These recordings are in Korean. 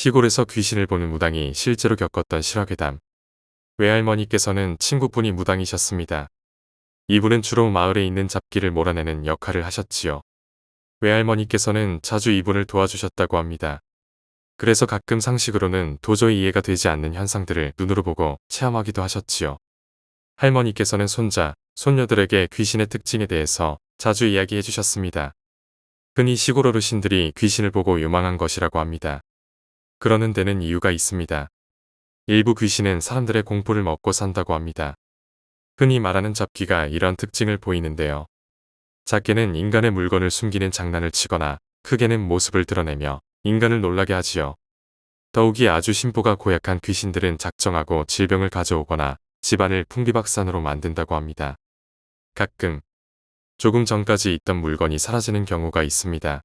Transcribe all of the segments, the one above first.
시골에서 귀신을 보는 무당이 실제로 겪었던 실화괴담. 외할머니께서는 친구분이 무당이셨습니다. 이분은 주로 마을에 있는 잡기를 몰아내는 역할을 하셨지요. 외할머니께서는 자주 이분을 도와주셨다고 합니다. 그래서 가끔 상식으로는 도저히 이해가 되지 않는 현상들을 눈으로 보고 체험하기도 하셨지요. 할머니께서는 손자, 손녀들에게 귀신의 특징에 대해서 자주 이야기해 주셨습니다. 흔히 시골 어르신들이 귀신을 보고 요망한 것이라고 합니다. 그러는 데는 이유가 있습니다. 일부 귀신은 사람들의 공포를 먹고 산다고 합니다. 흔히 말하는 잡기가 이런 특징을 보이는데요. 작게는 인간의 물건을 숨기는 장난을 치거나 크게는 모습을 드러내며 인간을 놀라게 하지요. 더욱이 아주 심보가 고약한 귀신들은 작정하고 질병을 가져오거나 집안을 풍비박산으로 만든다고 합니다. 가끔 조금 전까지 있던 물건이 사라지는 경우가 있습니다.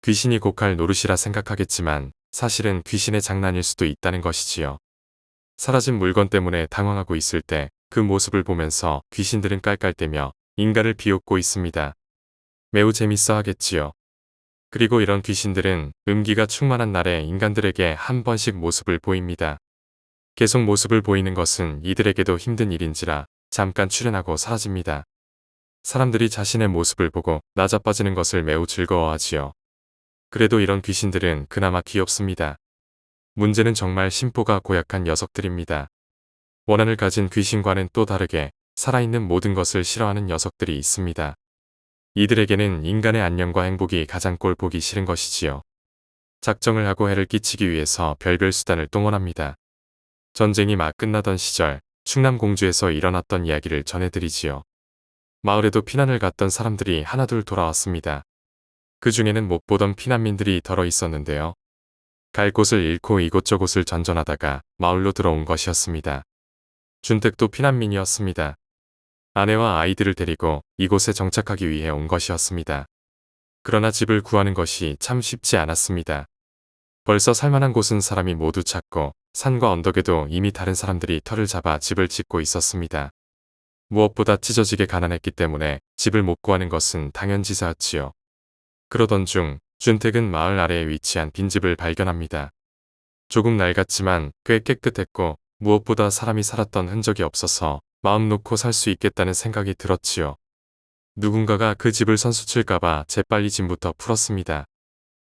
귀신이 곡할 노릇이라 생각하겠지만 사실은 귀신의 장난일 수도 있다는 것이지요. 사라진 물건 때문에 당황하고 있을 때 그 모습을 보면서 귀신들은 깔깔대며 인간을 비웃고 있습니다. 매우 재밌어 하겠지요. 그리고 이런 귀신들은 음기가 충만한 날에 인간들에게 한 번씩 모습을 보입니다. 계속 모습을 보이는 것은 이들에게도 힘든 일인지라 잠깐 출현하고 사라집니다. 사람들이 자신의 모습을 보고 나자빠지는 것을 매우 즐거워하지요. 그래도 이런 귀신들은 그나마 귀엽습니다. 문제는 정말 심보가 고약한 녀석들입니다. 원한을 가진 귀신과는 또 다르게 살아있는 모든 것을 싫어하는 녀석들이 있습니다. 이들에게는 인간의 안녕과 행복이 가장 꼴 보기 싫은 것이지요. 작정을 하고 해를 끼치기 위해서 별별 수단을 동원합니다. 전쟁이 막 끝나던 시절 충남 공주에서 일어났던 이야기를 전해드리지요. 마을에도 피난을 갔던 사람들이 하나둘 돌아왔습니다. 그 중에는 못 보던 피난민들이 덜어 있었는데요. 갈 곳을 잃고 이곳저곳을 전전하다가 마을로 들어온 것이었습니다. 준택도 피난민이었습니다. 아내와 아이들을 데리고 이곳에 정착하기 위해 온 것이었습니다. 그러나 집을 구하는 것이 참 쉽지 않았습니다. 벌써 살만한 곳은 사람이 모두 찾고 산과 언덕에도 이미 다른 사람들이 터를 잡아 집을 짓고 있었습니다. 무엇보다 찢어지게 가난했기 때문에 집을 못 구하는 것은 당연지사였지요. 그러던 중 준택은 마을 아래에 위치한 빈집을 발견합니다. 조금 낡았지만 꽤 깨끗했고 무엇보다 사람이 살았던 흔적이 없어서 마음 놓고 살 수 있겠다는 생각이 들었지요. 누군가가 그 집을 선수칠까봐 재빨리 짐부터 풀었습니다.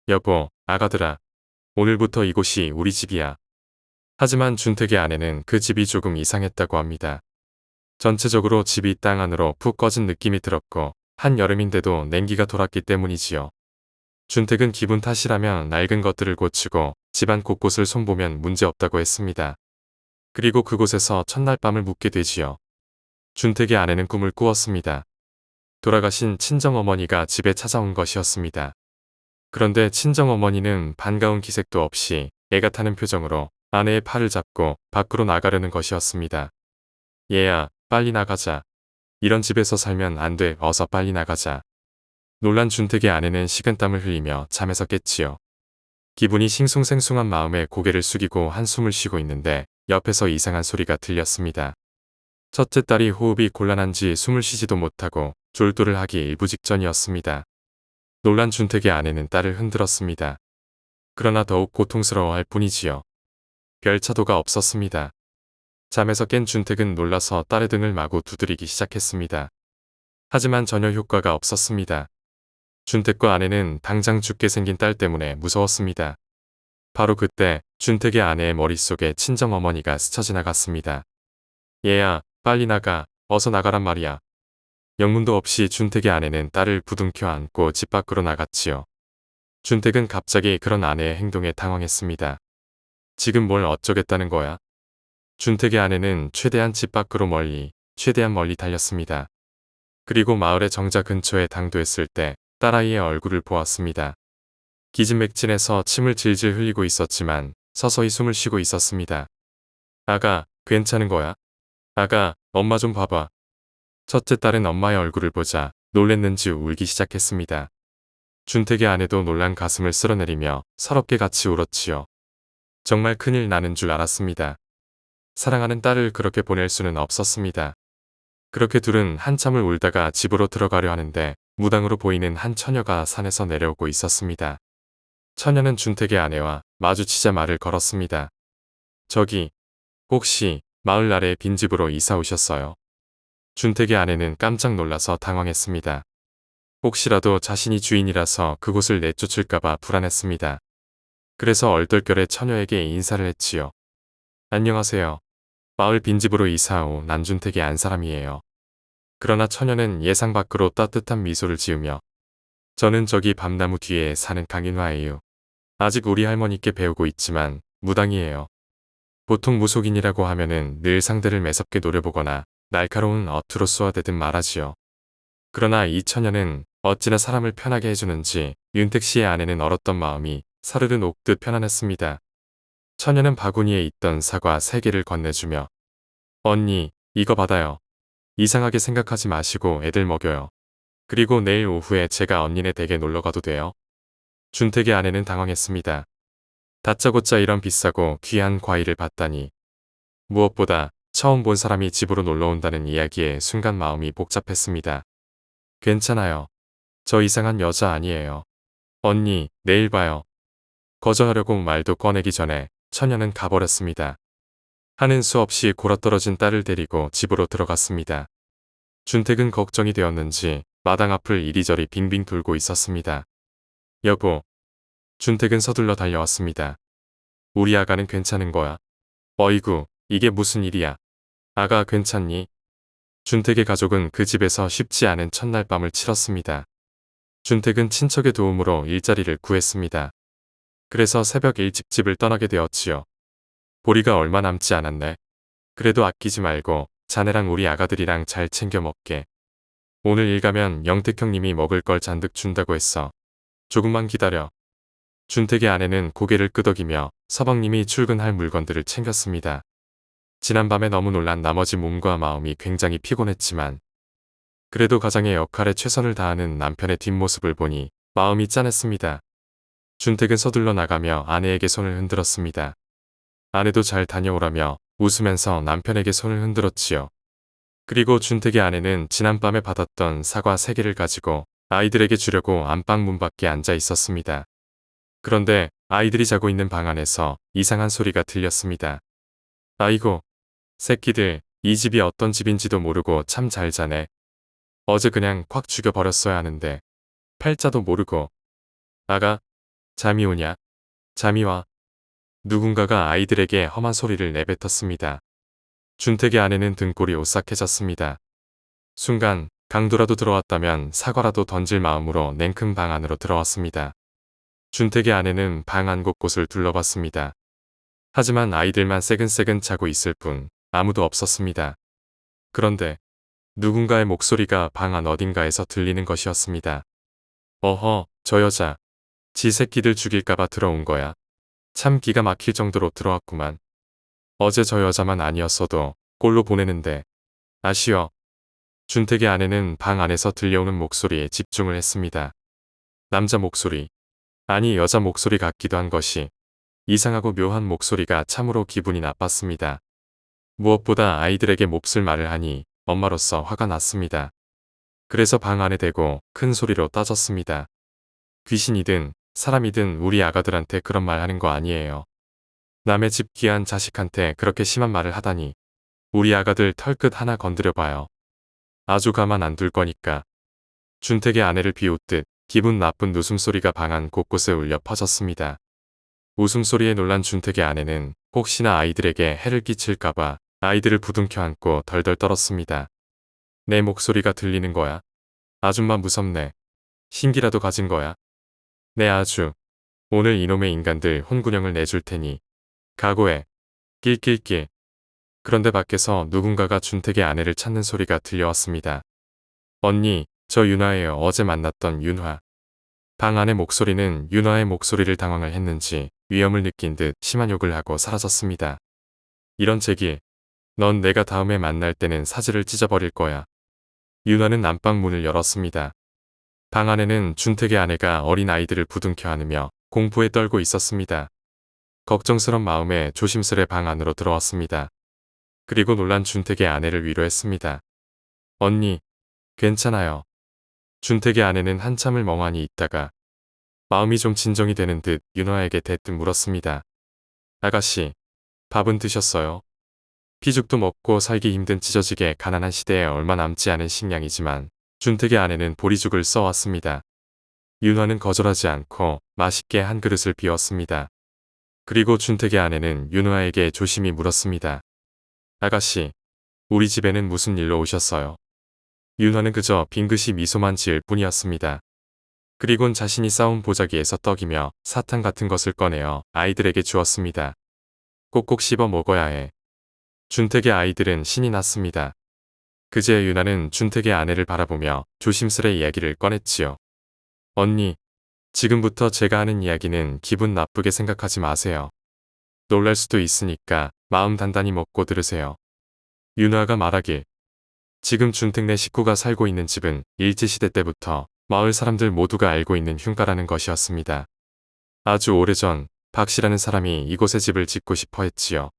여보, 아가들아, 오늘부터 이곳이 우리 집이야. 하지만 준택의 아내는 그 집이 조금 이상했다고 합니다. 전체적으로 집이 땅 안으로 푹 꺼진 느낌이 들었고 한여름인데도 냉기가 돌았기 때문이지요. 준택은 기분 탓이라면 낡은 것들을 고치고 집안 곳곳을 손보면 문제없다고 했습니다. 그리고 그곳에서 첫날 밤을 묵게 되지요. 준택의 아내는 꿈을 꾸었습니다. 돌아가신 친정어머니가 집에 찾아온 것이었습니다. 그런데 친정어머니는 반가운 기색도 없이 애가 타는 표정으로 아내의 팔을 잡고 밖으로 나가려는 것이었습니다. 얘야, 빨리 나가자. 이런 집에서 살면 안 돼. 어서 빨리 나가자. 놀란 준택의 아내는 식은땀을 흘리며 잠에서 깼지요. 기분이 싱숭생숭한 마음에 고개를 숙이고 한숨을 쉬고 있는데 옆에서 이상한 소리가 들렸습니다. 첫째 딸이 호흡이 곤란한지 숨을 쉬지도 못하고 졸도를 하기 일부 직전이었습니다. 놀란 준택의 아내는 딸을 흔들었습니다. 그러나 더욱 고통스러워할 뿐이지요. 별 차도가 없었습니다. 잠에서 깬 준택은 놀라서 딸의 등을 마구 두드리기 시작했습니다. 하지만 전혀 효과가 없었습니다. 준택과 아내는 당장 죽게 생긴 딸 때문에 무서웠습니다. 바로 그때 준택의 아내의 머릿속에 친정어머니가 스쳐 지나갔습니다. 얘야, 빨리 나가. 어서 나가란 말이야. 영문도 없이 준택의 아내는 딸을 부둥켜 안고 집 밖으로 나갔지요. 준택은 갑자기 그런 아내의 행동에 당황했습니다. 지금 뭘 어쩌겠다는 거야? 준택의 아내는 최대한 집 밖으로 최대한 멀리 달렸습니다. 그리고 마을의 정자 근처에 당도했을 때 딸아이의 얼굴을 보았습니다. 기진맥진해서 침을 질질 흘리고 있었지만 서서히 숨을 쉬고 있었습니다. 아가, 괜찮은 거야? 아가, 엄마 좀 봐봐. 첫째 딸은 엄마의 얼굴을 보자 놀랬는지 울기 시작했습니다. 준택의 아내도 놀란 가슴을 쓸어내리며 서럽게 같이 울었지요. 정말 큰일 나는 줄 알았습니다. 사랑하는 딸을 그렇게 보낼 수는 없었습니다. 그렇게 둘은 한참을 울다가 집으로 들어가려 하는데 무당으로 보이는 한 처녀가 산에서 내려오고 있었습니다. 처녀는 준택의 아내와 마주치자 말을 걸었습니다. 저기, 혹시 마을 아래의 빈집으로 이사 오셨어요? 준택의 아내는 깜짝 놀라서 당황했습니다. 혹시라도 자신이 주인이라서 그곳을 내쫓을까봐 불안했습니다. 그래서 얼떨결에 처녀에게 인사를 했지요. 안녕하세요. 마을 빈집으로 이사 온 안준택의 안사람이에요. 그러나 처녀는 예상 밖으로 따뜻한 미소를 지으며 저는 저기 밤나무 뒤에 사는 강인화예요. 아직 우리 할머니께 배우고 있지만 무당이에요. 보통 무속인이라고 하면은 늘 상대를 매섭게 노려보거나 날카로운 어투로 쏘아대듯 말하지요. 그러나 이 처녀는 어찌나 사람을 편하게 해주는지 윤택 씨의 아내는 얼었던 마음이 사르르 녹듯 편안했습니다. 처녀는 바구니에 있던 사과 3개를 건네주며 언니, 이거 받아요. 이상하게 생각하지 마시고 애들 먹여요. 그리고 내일 오후에 제가 언니네 댁에 놀러가도 돼요. 준택의 아내는 당황했습니다. 다짜고짜 이런 비싸고 귀한 과일을 받다니. 무엇보다 처음 본 사람이 집으로 놀러 온다는 이야기에 순간 마음이 복잡했습니다. 괜찮아요. 저 이상한 여자 아니에요. 언니, 내일 봐요. 거절하려고 말도 꺼내기 전에 처녀는 가버렸습니다. 하는 수 없이 골아떨어진 딸을 데리고 집으로 들어갔습니다. 준택은 걱정이 되었는지 마당 앞을 이리저리 빙빙 돌고 있었습니다. 여보. 준택은 서둘러 달려왔습니다. 우리 아가는 괜찮은 거야? 어이구, 이게 무슨 일이야? 아가 괜찮니? 준택의 가족은 그 집에서 쉽지 않은 첫날 밤을 치렀습니다. 준택은 친척의 도움으로 일자리를 구했습니다. 그래서 새벽 일찍 집을 떠나게 되었지요. 보리가 얼마 남지 않았네. 그래도 아끼지 말고 자네랑 우리 아가들이랑 잘 챙겨 먹게. 오늘 일 가면 영택 형님이 먹을 걸 잔뜩 준다고 했어. 조금만 기다려. 준택의 아내는 고개를 끄덕이며 서방님이 출근할 물건들을 챙겼습니다. 지난밤에 너무 놀란 나머지 몸과 마음이 굉장히 피곤했지만 그래도 가장의 역할에 최선을 다하는 남편의 뒷모습을 보니 마음이 짠했습니다. 준택은 서둘러 나가며 아내에게 손을 흔들었습니다. 아내도 잘 다녀오라며 웃으면서 남편에게 손을 흔들었지요. 그리고 준택의 아내는 지난밤에 받았던 사과 3개를 가지고 아이들에게 주려고 안방 문 밖에 앉아 있었습니다. 그런데 아이들이 자고 있는 방 안에서 이상한 소리가 들렸습니다. 아이고, 새끼들, 이 집이 어떤 집인지도 모르고 참 잘 자네. 어제 그냥 콱 죽여버렸어야 하는데. 팔자도 모르고. 아가, 잠이 오냐? 잠이 와. 누군가가 아이들에게 험한 소리를 내뱉었습니다. 준택의 아내는 등골이 오싹해졌습니다. 순간 강도라도 들어왔다면 사과라도 던질 마음으로 냉큼 방 안으로 들어왔습니다. 준택의 아내는 방 안 곳곳을 둘러봤습니다. 하지만 아이들만 새근새근 자고 있을 뿐 아무도 없었습니다. 그런데 누군가의 목소리가 방 안 어딘가에서 들리는 것이었습니다. 어허, 저 여자. 지 새끼들 죽일까봐 들어온 거야. 참 기가 막힐 정도로 들어왔구만. 어제 저 여자만 아니었어도 꼴로 보내는데. 아쉬워. 준택의 아내는 방 안에서 들려오는 목소리에 집중을 했습니다. 남자 목소리. 아니 여자 목소리 같기도 한 것이 이상하고 묘한 목소리가 참으로 기분이 나빴습니다. 무엇보다 아이들에게 몹쓸 말을 하니 엄마로서 화가 났습니다. 그래서 방 안에 대고 큰 소리로 따졌습니다. 귀신이든 사람이든 우리 아가들한테 그런 말 하는 거 아니에요. 남의 집 귀한 자식한테 그렇게 심한 말을 하다니. 우리 아가들 털끝 하나 건드려봐요. 아주 가만 안 둘 거니까. 준택의 아내를 비웃듯 기분 나쁜 웃음소리가 방 안 곳곳에 울려 퍼졌습니다. 웃음소리에 놀란 준택의 아내는 혹시나 아이들에게 해를 끼칠까봐 아이들을 부둥켜 안고 덜덜 떨었습니다. 내 목소리가 들리는 거야? 아줌마 무섭네. 신기라도 가진 거야? 네 아주. 오늘 이놈의 인간들 혼구령을 내줄 테니. 각오해. 낄낄낄. 그런데 밖에서 누군가가 준택의 아내를 찾는 소리가 들려왔습니다. 언니, 저 윤화예요. 어제 만났던 윤화. 방 안의 목소리는 윤화의 목소리를 당황을 했는지 위험을 느낀 듯 심한 욕을 하고 사라졌습니다. 이런 제길. 넌 내가 다음에 만날 때는 사지를 찢어버릴 거야. 윤화는 안방 문을 열었습니다. 방 안에는 준택의 아내가 어린 아이들을 부둥켜 안으며 공포에 떨고 있었습니다. 걱정스런 마음에 조심스레 방 안으로 들어왔습니다. 그리고 놀란 준택의 아내를 위로했습니다. 언니, 괜찮아요. 준택의 아내는 한참을 멍하니 있다가 마음이 좀 진정이 되는 듯 윤화에게 대뜸 물었습니다. 아가씨, 밥은 드셨어요? 피죽도 먹고 살기 힘든 찢어지게 가난한 시대에 얼마 남지 않은 식량이지만 준택의 아내는 보리죽을 써왔습니다. 윤화는 거절하지 않고 맛있게 한 그릇을 비웠습니다. 그리고 준택의 아내는 윤화에게 조심히 물었습니다. 아가씨, 우리 집에는 무슨 일로 오셨어요? 윤화는 그저 빙긋이 미소만 지을 뿐이었습니다. 그리곤 자신이 싸운 보자기에서 떡이며 사탕 같은 것을 꺼내어 아이들에게 주었습니다. 꼭꼭 씹어 먹어야 해. 준택의 아이들은 신이 났습니다. 그제 윤아는 준택의 아내를 바라보며 조심스레 이야기를 꺼냈지요. 언니, 지금부터 제가 하는 이야기는 기분 나쁘게 생각하지 마세요. 놀랄 수도 있으니까 마음 단단히 먹고 들으세요. 윤아가 말하길, 지금 준택네 식구가 살고 있는 집은 일제시대 때부터 마을 사람들 모두가 알고 있는 흉가라는 것이었습니다. 아주 오래전 박씨라는 사람이 이곳에 집을 짓고 싶어 했지요.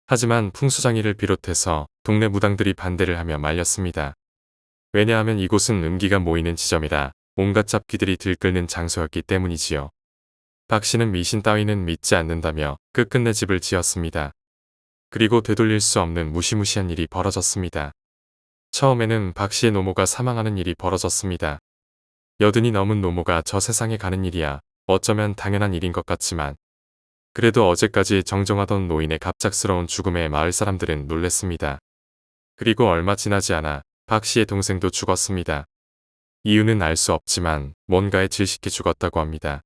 하지만 풍수장이를 비롯해서 동네 무당들이 반대를 하며 말렸습니다. 왜냐하면 이곳은 음기가 모이는 지점이라 온갖 잡귀들이 들끓는 장소였기 때문이지요. 박씨는 미신 따위는 믿지 않는다며 끝끝내 집을 지었습니다. 그리고 되돌릴 수 없는 무시무시한 일이 벌어졌습니다. 처음에는 박씨의 노모가 사망하는 일이 벌어졌습니다. 여든이 넘은 노모가 저 세상에 가는 일이야 어쩌면 당연한 일인 것 같지만 그래도 어제까지 정정하던 노인의 갑작스러운 죽음에 마을 사람들은 놀랬습니다. 그리고 얼마 지나지 않아 박 씨의 동생도 죽었습니다. 이유는 알 수 없지만 뭔가에 질식해 죽었다고 합니다.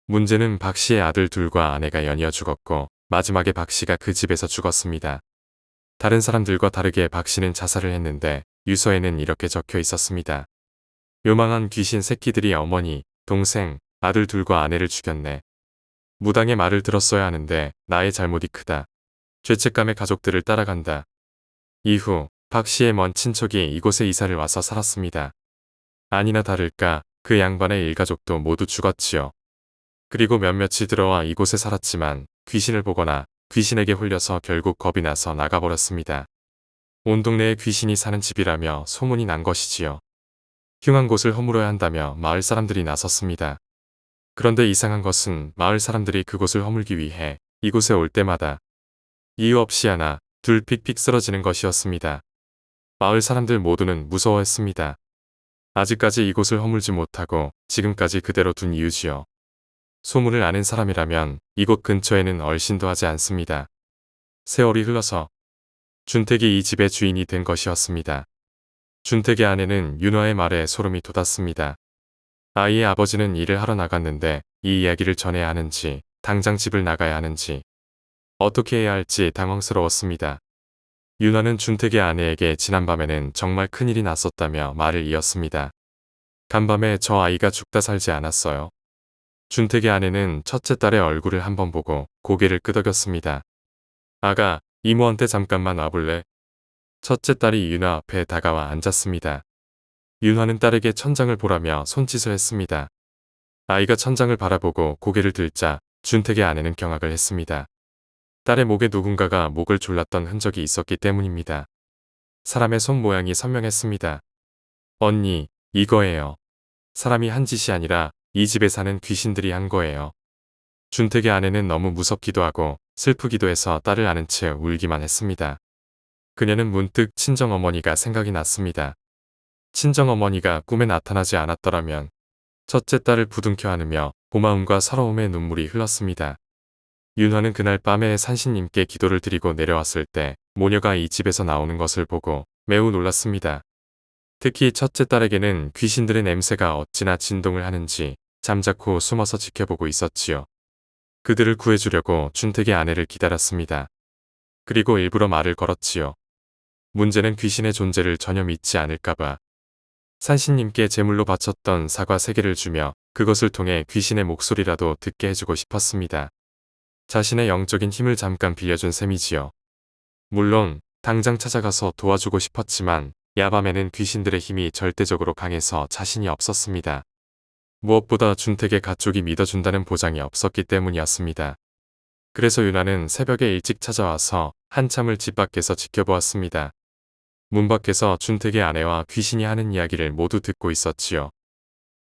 문제는 박 씨의 아들 둘과 아내가 연이어 죽었고 마지막에 박 씨가 그 집에서 죽었습니다. 다른 사람들과 다르게 박 씨는 자살을 했는데 유서에는 이렇게 적혀 있었습니다. 요망한 귀신 새끼들이 어머니, 동생, 아들 둘과 아내를 죽였네. 무당의 말을 들었어야 하는데 나의 잘못이 크다. 죄책감에 가족들을 따라간다. 이후 박 씨의 먼 친척이 이곳에 이사를 와서 살았습니다. 아니나 다를까 그 양반의 일가족도 모두 죽었지요. 그리고 몇몇이 들어와 이곳에 살았지만 귀신을 보거나 귀신에게 홀려서 결국 겁이 나서 나가버렸습니다. 온 동네에 귀신이 사는 집이라며 소문이 난 것이지요. 흉한 곳을 허물어야 한다며 마을 사람들이 나섰습니다. 그런데 이상한 것은 마을 사람들이 그곳을 허물기 위해 이곳에 올 때마다 이유 없이 하나 둘 픽픽 쓰러지는 것이었습니다. 마을 사람들 모두는 무서워했습니다. 아직까지 이곳을 허물지 못하고 지금까지 그대로 둔 이유지요. 소문을 아는 사람이라면 이곳 근처에는 얼씬도 하지 않습니다. 세월이 흘러서 준택이 이 집의 주인이 된 것이었습니다. 준택의 아내는 윤화의 말에 소름이 돋았습니다. 아이의 아버지는 일을 하러 나갔는데 이 이야기를 전해야 하는지 당장 집을 나가야 하는지 어떻게 해야 할지 당황스러웠습니다. 윤화는 준택의 아내에게 지난밤에는 정말 큰일이 났었다며 말을 이었습니다. 간밤에 저 아이가 죽다 살지 않았어요. 준택의 아내는 첫째 딸의 얼굴을 한번 보고 고개를 끄덕였습니다. 아가, 이모한테 잠깐만 와볼래? 첫째 딸이 윤화 앞에 다가와 앉았습니다. 윤화는 딸에게 천장을 보라며 손짓을 했습니다. 아이가 천장을 바라보고 고개를 들자 준택의 아내는 경악을 했습니다. 딸의 목에 누군가가 목을 졸랐던 흔적이 있었기 때문입니다. 사람의 손 모양이 선명했습니다. 언니, 이거예요. 사람이 한 짓이 아니라 이 집에 사는 귀신들이 한 거예요. 준택의 아내는 너무 무섭기도 하고 슬프기도 해서 딸을 안은 채 울기만 했습니다. 그녀는 문득 친정어머니가 생각이 났습니다. 친정어머니가 꿈에 나타나지 않았더라면 첫째 딸을 부둥켜 안으며 고마움과 서러움의 눈물이 흘렀습니다. 윤화는 그날 밤에 산신님께 기도를 드리고 내려왔을 때 모녀가 이 집에서 나오는 것을 보고 매우 놀랐습니다. 특히 첫째 딸에게는 귀신들의 냄새가 어찌나 진동을 하는지 잠자코 숨어서 지켜보고 있었지요. 그들을 구해주려고 준택의 아내를 기다렸습니다. 그리고 일부러 말을 걸었지요. 문제는 귀신의 존재를 전혀 믿지 않을까봐. 산신님께 제물로 바쳤던 사과 3개를 주며 그것을 통해 귀신의 목소리라도 듣게 해주고 싶었습니다. 자신의 영적인 힘을 잠깐 빌려준 셈이지요. 물론 당장 찾아가서 도와주고 싶었지만 야밤에는 귀신들의 힘이 절대적으로 강해서 자신이 없었습니다. 무엇보다 준택의 가족이 믿어준다는 보장이 없었기 때문이었습니다. 그래서 윤아는 새벽에 일찍 찾아와서 한참을 집 밖에서 지켜보았습니다. 문 밖에서 준택의 아내와 귀신이 하는 이야기를 모두 듣고 있었지요.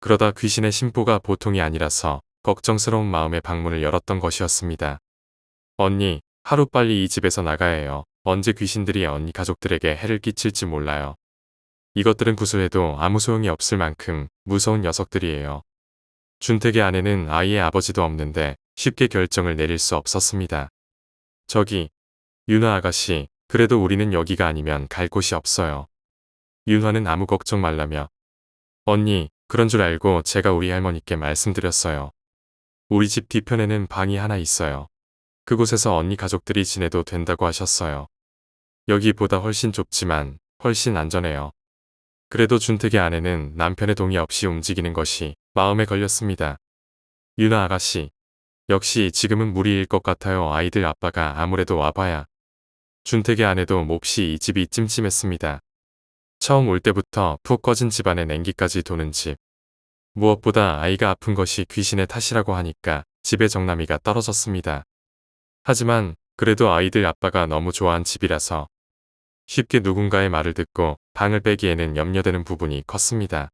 그러다 귀신의 심보가 보통이 아니라서 걱정스러운 마음에 방문을 열었던 것이었습니다. 언니, 하루빨리 이 집에서 나가야 해요. 언제 귀신들이 언니 가족들에게 해를 끼칠지 몰라요. 이것들은 구술해도 아무 소용이 없을 만큼 무서운 녀석들이에요. 준택의 아내는 아이의 아버지도 없는데 쉽게 결정을 내릴 수 없었습니다. 저기, 윤화 아가씨, 그래도 우리는 여기가 아니면 갈 곳이 없어요. 윤화는 아무 걱정 말라며. 언니, 그런 줄 알고 제가 우리 할머니께 말씀드렸어요. 우리 집 뒤편에는 방이 하나 있어요. 그곳에서 언니 가족들이 지내도 된다고 하셨어요. 여기보다 훨씬 좁지만 훨씬 안전해요. 그래도 준택의 아내는 남편의 동의 없이 움직이는 것이 마음에 걸렸습니다. 윤아 아가씨, 역시 지금은 무리일 것 같아요. 아이들 아빠가 아무래도 와봐야. 준택의 아내도 몹시 이 집이 찜찜했습니다. 처음 올 때부터 푹 꺼진 집안에 냉기까지 도는 집. 무엇보다 아이가 아픈 것이 귀신의 탓이라고 하니까 집의 정남이가 떨어졌습니다. 하지만 그래도 아이들 아빠가 너무 좋아한 집이라서 쉽게 누군가의 말을 듣고 방을 빼기에는 염려되는 부분이 컸습니다.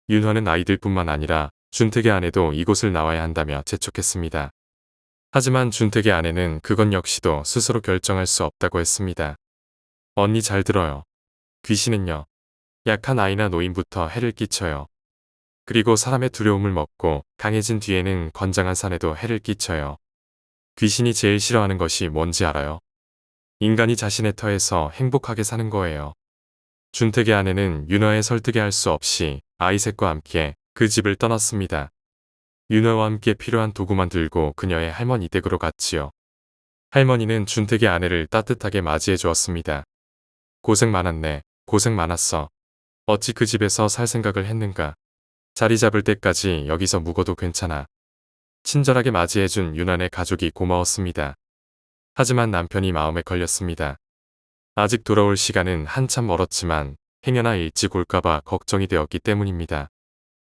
윤화는 아이들뿐만 아니라 준택의 아내도 이곳을 나와야 한다며 재촉했습니다. 하지만 준택의 아내는 그건 역시도 스스로 결정할 수 없다고 했습니다. 언니 잘 들어요. 귀신은요, 약한 아이나 노인부터 해를 끼쳐요. 그리고 사람의 두려움을 먹고 강해진 뒤에는 건장한 산에도 해를 끼쳐요. 귀신이 제일 싫어하는 것이 뭔지 알아요? 인간이 자신의 터에서 행복하게 사는 거예요. 준택의 아내는 윤화의 설득에 할 수 없이 아이셋과 함께 그 집을 떠났습니다. 윤화와 함께 필요한 도구만 들고 그녀의 할머니 댁으로 갔지요. 할머니는 준택의 아내를 따뜻하게 맞이해 주었습니다. 고생 많았네. 고생 많았어. 어찌 그 집에서 살 생각을 했는가. 자리 잡을 때까지 여기서 묵어도 괜찮아. 친절하게 맞이해준 윤환의 가족이 고마웠습니다. 하지만 남편이 마음에 걸렸습니다. 아직 돌아올 시간은 한참 멀었지만 행여나 일찍 올까봐 걱정이 되었기 때문입니다.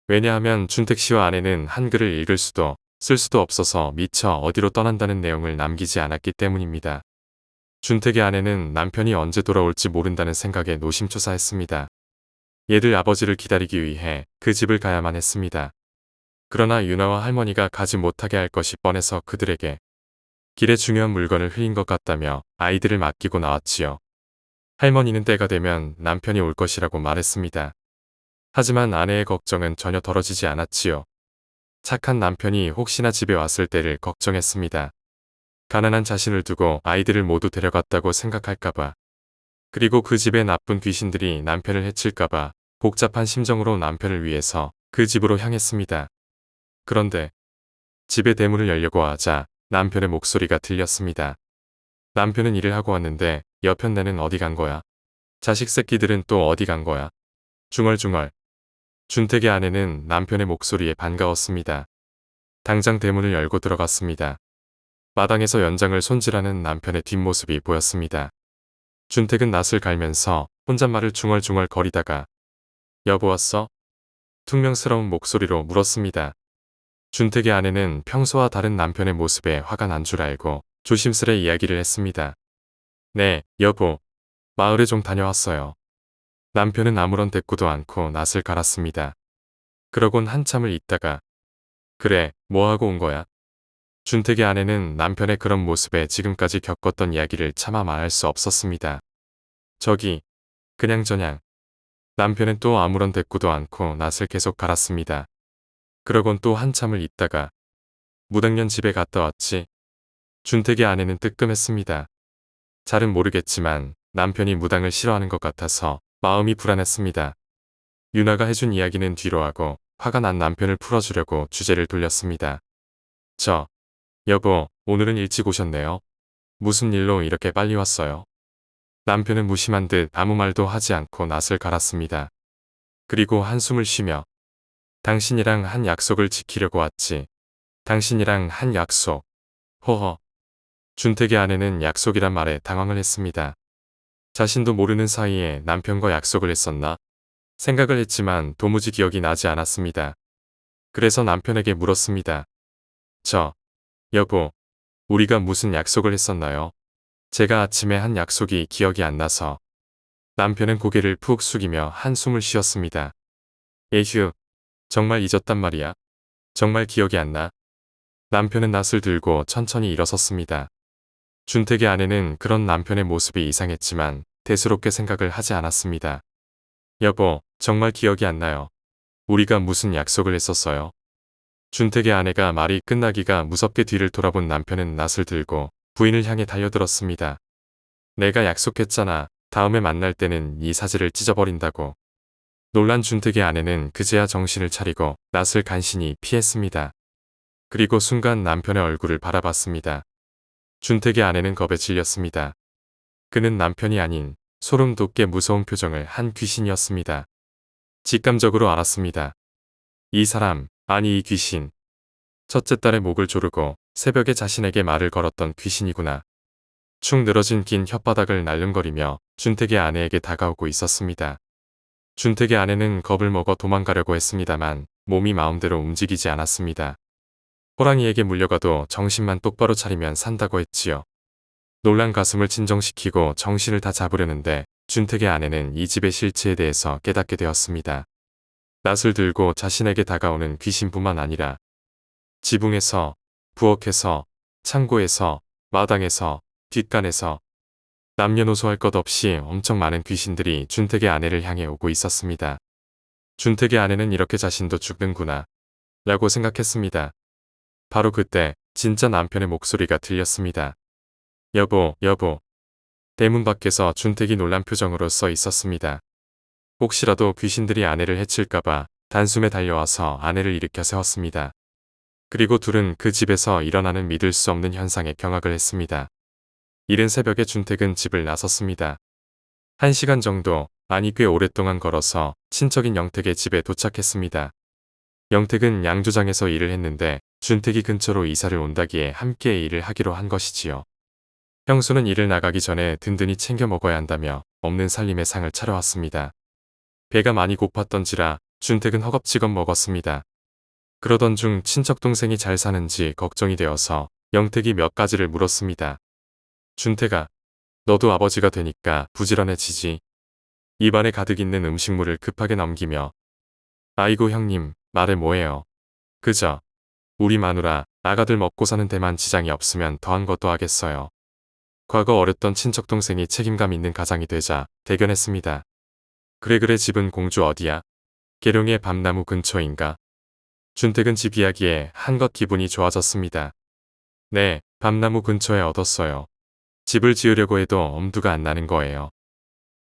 왜냐하면 준택 씨와 아내는 한글을 읽을 수도 쓸 수도 없어서 미처 어디로 떠난다는 내용을 남기지 않았기 때문입니다. 준택의 아내는 남편이 언제 돌아올지 모른다는 생각에 노심초사했습니다. 얘들 아버지를 기다리기 위해 그 집을 가야만 했습니다. 그러나 윤아와 할머니가 가지 못하게 할 것이 뻔해서 그들에게 길에 중요한 물건을 흘린 것 같다며 아이들을 맡기고 나왔지요. 할머니는 때가 되면 남편이 올 것이라고 말했습니다. 하지만 아내의 걱정은 전혀 덜어지지 않았지요. 착한 남편이 혹시나 집에 왔을 때를 걱정했습니다. 가난한 자신을 두고 아이들을 모두 데려갔다고 생각할까봐. 그리고 그 집의 나쁜 귀신들이 남편을 해칠까봐 복잡한 심정으로 남편을 위해서 그 집으로 향했습니다. 그런데 집의 대문을 열려고 하자 남편의 목소리가 들렸습니다. 남편은 일을 하고 왔는데 여편네는 어디 간 거야? 자식 새끼들은 또 어디 간 거야? 중얼중얼. 준택의 아내는 남편의 목소리에 반가웠습니다. 당장 대문을 열고 들어갔습니다. 마당에서 연장을 손질하는 남편의 뒷모습이 보였습니다. 준택은 낯을 갈면서 혼잣말을 중얼중얼 거리다가 여보 왔어? 퉁명스러운 목소리로 물었습니다. 준택의 아내는 평소와 다른 남편의 모습에 화가 난 줄 알고 조심스레 이야기를 했습니다. 네, 여보. 마을에 좀 다녀왔어요. 남편은 아무런 대꾸도 않고 낯을 갈았습니다. 그러곤 한참을 있다가 그래, 뭐하고 온 거야? 준택의 아내는 남편의 그런 모습에 지금까지 겪었던 이야기를 차마 말할 수 없었습니다. 저기, 그냥저냥. 남편은 또 아무런 대꾸도 않고 낯을 계속 갈았습니다. 그러곤 또 한참을 있다가 무당년 집에 갔다 왔지. 준택의 아내는 뜨끔했습니다. 잘은 모르겠지만 남편이 무당을 싫어하는 것 같아서 마음이 불안했습니다. 윤아가 해준 이야기는 뒤로 하고 화가 난 남편을 풀어주려고 주제를 돌렸습니다. 여보, 오늘은 일찍 오셨네요. 무슨 일로 이렇게 빨리 왔어요? 남편은 무심한 듯 아무 말도 하지 않고 낯을 갈았습니다. 그리고 한숨을 쉬며 당신이랑 한 약속을 지키려고 왔지. 당신이랑 한 약속. 허허. 준택의 아내는 약속이란 말에 당황을 했습니다. 자신도 모르는 사이에 남편과 약속을 했었나? 생각을 했지만 도무지 기억이 나지 않았습니다. 그래서 남편에게 물었습니다. 여보, 우리가 무슨 약속을 했었나요? 제가 아침에 한 약속이 기억이 안 나서. 남편은 고개를 푹 숙이며 한숨을 쉬었습니다. 에휴, 정말 잊었단 말이야. 정말 기억이 안 나. 남편은 낯을 들고 천천히 일어섰습니다. 준택의 아내는 그런 남편의 모습이 이상했지만 대수롭게 생각을 하지 않았습니다. 여보, 정말 기억이 안 나요. 우리가 무슨 약속을 했었어요? 준택의 아내가 말이 끝나기가 무섭게 뒤를 돌아본 남편은 낯을 들고 부인을 향해 달려들었습니다. 내가 약속했잖아. 다음에 만날 때는 이 사지를 찢어버린다고. 놀란 준택의 아내는 그제야 정신을 차리고 낯을 간신히 피했습니다. 그리고 순간 남편의 얼굴을 바라봤습니다. 준택의 아내는 겁에 질렸습니다. 그는 남편이 아닌 소름 돋게 무서운 표정을 한 귀신이었습니다. 직감적으로 알았습니다. 이 사람, 아니 이 귀신. 첫째 딸의 목을 조르고 새벽에 자신에게 말을 걸었던 귀신이구나. 축 늘어진 긴 혓바닥을 날름거리며 준택의 아내에게 다가오고 있었습니다. 준택의 아내는 겁을 먹어 도망가려고 했습니다만 몸이 마음대로 움직이지 않았습니다. 호랑이에게 물려가도 정신만 똑바로 차리면 산다고 했지요. 놀란 가슴을 진정시키고 정신을 다 잡으려는데 준택의 아내는 이 집의 실체에 대해서 깨닫게 되었습니다. 낯을 들고 자신에게 다가오는 귀신뿐만 아니라 지붕에서, 부엌에서, 창고에서, 마당에서, 뒷간에서 남녀노소 할 것 없이 엄청 많은 귀신들이 준택의 아내를 향해 오고 있었습니다. 준택의 아내는 이렇게 자신도 죽는구나 라고 생각했습니다. 바로 그때 진짜 남편의 목소리가 들렸습니다. 여보, 여보. 대문 밖에서 준택이 놀란 표정으로 서 있었습니다. 혹시라도 귀신들이 아내를 해칠까봐 단숨에 달려와서 아내를 일으켜 세웠습니다. 그리고 둘은 그 집에서 일어나는 믿을 수 없는 현상에 경악을 했습니다. 이른 새벽에 준택은 집을 나섰습니다. 1시간 정도, 아니 꽤 오랫동안 걸어서 친척인 영택의 집에 도착했습니다. 영택은 양조장에서 일을 했는데 준택이 근처로 이사를 온다기에 함께 일을 하기로 한 것이지요. 형수는 일을 나가기 전에 든든히 챙겨 먹어야 한다며 없는 살림의 상을 차려왔습니다. 배가 많이 고팠던지라 준택은 허겁지겁 먹었습니다. 그러던 중 친척 동생이 잘 사는지 걱정이 되어서 영택이 몇 가지를 물었습니다. 준택아, 너도 아버지가 되니까 부지런해지지. 입안에 가득 있는 음식물을 급하게 넘기며 아이고 형님, 말해 뭐해요. 그저 우리 마누라, 아가들 먹고 사는 데만 지장이 없으면 더한 것도 하겠어요. 과거 어렸던 친척 동생이 책임감 있는 가장이 되자 대견했습니다. 그래 집은 공주 어디야? 계룡의 밤나무 근처인가? 준택은 집 이야기에 한껏 기분이 좋아졌습니다. 네, 밤나무 근처에 얻었어요. 집을 지으려고 해도 엄두가 안 나는 거예요.